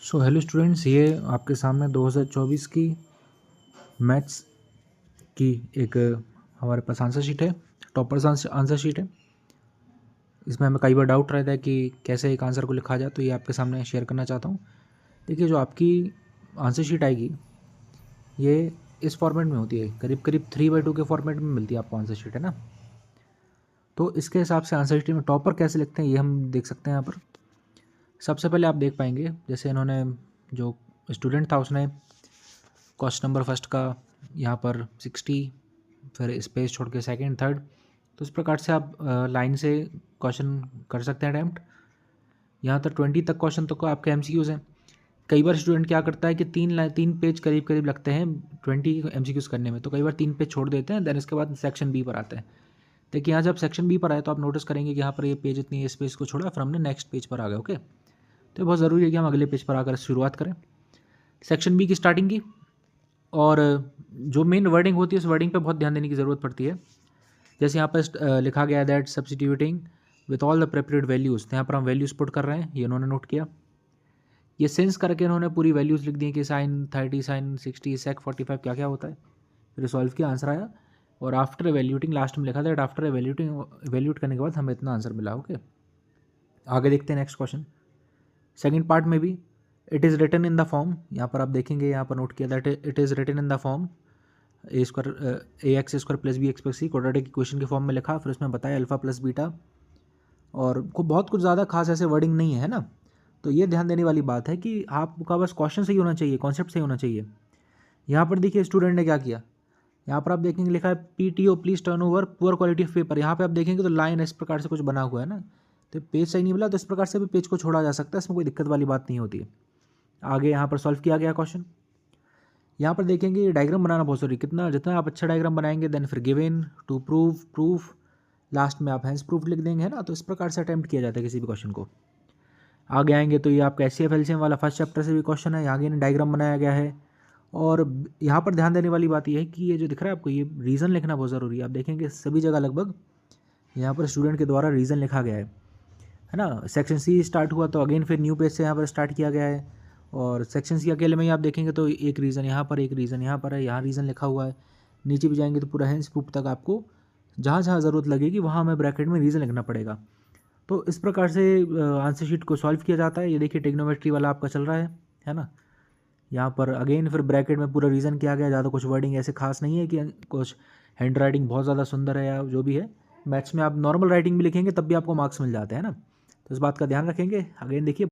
So hello students, ये आपके सामने 2024 की मैथ्स की एक हमारे पास आंसर शीट है, टॉपर्स आंसर शीट है। इसमें हमें कई बार डाउट रहता है कि कैसे एक आंसर को लिखा जाए, तो ये आपके सामने शेयर करना चाहता हूँ। देखिए, जो आपकी आंसर शीट आएगी ये इस फॉर्मेट में होती है, करीब करीब 3/2 के फॉर्मेट में मिलती है आपको आंसर शीट, है ना। तो इसके हिसाब से आंसर शीट में टॉपर कैसे लिखते हैं ये हम देख सकते हैं यहाँ पर। सबसे पहले आप देख पाएंगे, जैसे इन्होंने जो स्टूडेंट था उसने क्वेश्चन नंबर फर्स्ट का यहाँ पर 60, फिर स्पेस छोड़ के सेकेंड थर्ड, तो इस प्रकार से आप लाइन से क्वेश्चन कर सकते हैं अटैम्प्ट। यहाँ तक 20 तक क्वेश्चन तो आपके एमसीक्यूज़ हैं। कई बार स्टूडेंट क्या करता है कि 3 पेज करीब करीब लगते हैं 20 एमसीक्यूज़ करने में, तो कई बार 3 पेज छोड़ देते हैं, देन इसके बाद सेक्शन बी पर आते हैं। देखिए, यहाँ जब सेक्शन बी पर आए तो आप नोटिस करेंगे कि यहाँ पर ये पेज इतनी स्पेस को छोड़ा, फिर हमने नेक्स्ट पेज पर आ गए। ओके, तो बहुत ज़रूरी है कि हम अगले पेज पर आकर शुरुआत करें सेक्शन बी की स्टार्टिंग की। और जो मेन वर्डिंग होती है उस वर्डिंग पे बहुत ध्यान देने की ज़रूरत पड़ती है। जैसे यहाँ पर लिखा गया है that substituting with all the prepared values, तो यहाँ पर हम वैल्यूज़ पुट कर रहे हैं, ये इन्होंने नोट किया। ये सेंस करके इन्होंने पूरी वैल्यूज़ लिख दी कि साइन 30, साइन 60, सेक 45 क्या क्या होता है। फिर सॉल्व किया, आंसर आया, और आफ्टर एवैल्यूटिंग लास्ट में लिखा था आफ्टर एवैल्यूट करने के बाद हमें इतना आंसर मिला। ओके, आगे देखते हैं नेक्स्ट क्वेश्चन। सेकेंड पार्ट में भी it is written in the form, यहाँ पर आप देखेंगे, यहाँ पर नोट किया that it is written in the form ax² plus B X plus C, quadratic equation के फॉर्म में लिखा, फिर उसमें बताया अल्फा प्लस बीटा, और को बहुत कुछ ज़्यादा खास ऐसे वर्डिंग नहीं है ना। तो ये ध्यान देने वाली बात है कि आपका बस क्वेश्चन सही होना चाहिए, कॉन्सेप्ट सही होना चाहिए। यहाँ पर देखिए स्टूडेंट ने क्या किया, यहाँ पर आप देखेंगे लिखा है PTO please turn over poor quality of paper. यहाँ पे आप देखेंगे तो लाइन इस प्रकार से कुछ बना हुआ है ना, तो पेज सही नहीं मिला, तो इस प्रकार से भी पेज को छोड़ा जा सकता है, इसमें कोई दिक्कत वाली बात नहीं होती है। आगे यहाँ पर सॉल्व किया गया क्वेश्चन। यहाँ पर देखेंगे डायग्राम बनाना बहुत जरूरी, कितना जितना आप अच्छा डायग्राम बनाएंगे देन फिर गिवन टू प्रूफ लास्ट में आप हैंस प्रूफ लिख देंगे, है ना। तो इस प्रकार से अटैम्प्ट किया जाता है किसी भी क्वेश्चन को। आगे आएंगे तो ये आपका HCF एलसीएम वाला फर्स्ट चैप्टर से भी क्वेश्चन है, आगे डायग्राम बनाया गया है। और यहाँ पर ध्यान देने वाली बात यह है कि ये जो दिख रहा है आपको, ये रीज़न लिखना बहुत ज़रूरी है। आप देखेंगे सभी जगह लगभग यहाँ पर स्टूडेंट के द्वारा रीज़न लिखा गया है ना। सेक्शन सी स्टार्ट हुआ तो अगेन फिर न्यू पेज से यहाँ पर स्टार्ट किया गया है, और सेक्शन सी अकेले में ही आप देखेंगे तो एक रीज़न यहाँ पर, एक रीज़न यहाँ पर है, यहाँ रीज़न लिखा हुआ है। नीचे भी जाएंगे तो पूरा हैंस प्रूफ तक आपको जहाँ जहाँ ज़रूरत लगेगी वहाँ हमें ब्रैकेट में रीज़न लिखना पड़ेगा। तो इस प्रकार से आंसर शीट को सॉल्व किया जाता है। ये देखिए ट्रिग्नोमेट्री वाला आपका चल रहा है ना। यहाँ पर अगेन फिर ब्रैकेट में पूरा रीज़न किया गया, ज़्यादा कुछ वर्डिंग ऐसे खास नहीं है कि कुछ हैंड राइटिंग बहुत ज़्यादा सुंदर है या जो भी है। मैथ्स में आप नॉर्मल राइटिंग भी लिखेंगे तब भी आपको मार्क्स मिल जाते हैं ना, तो इस बात का ध्यान रखेंगे। अगेन देखिए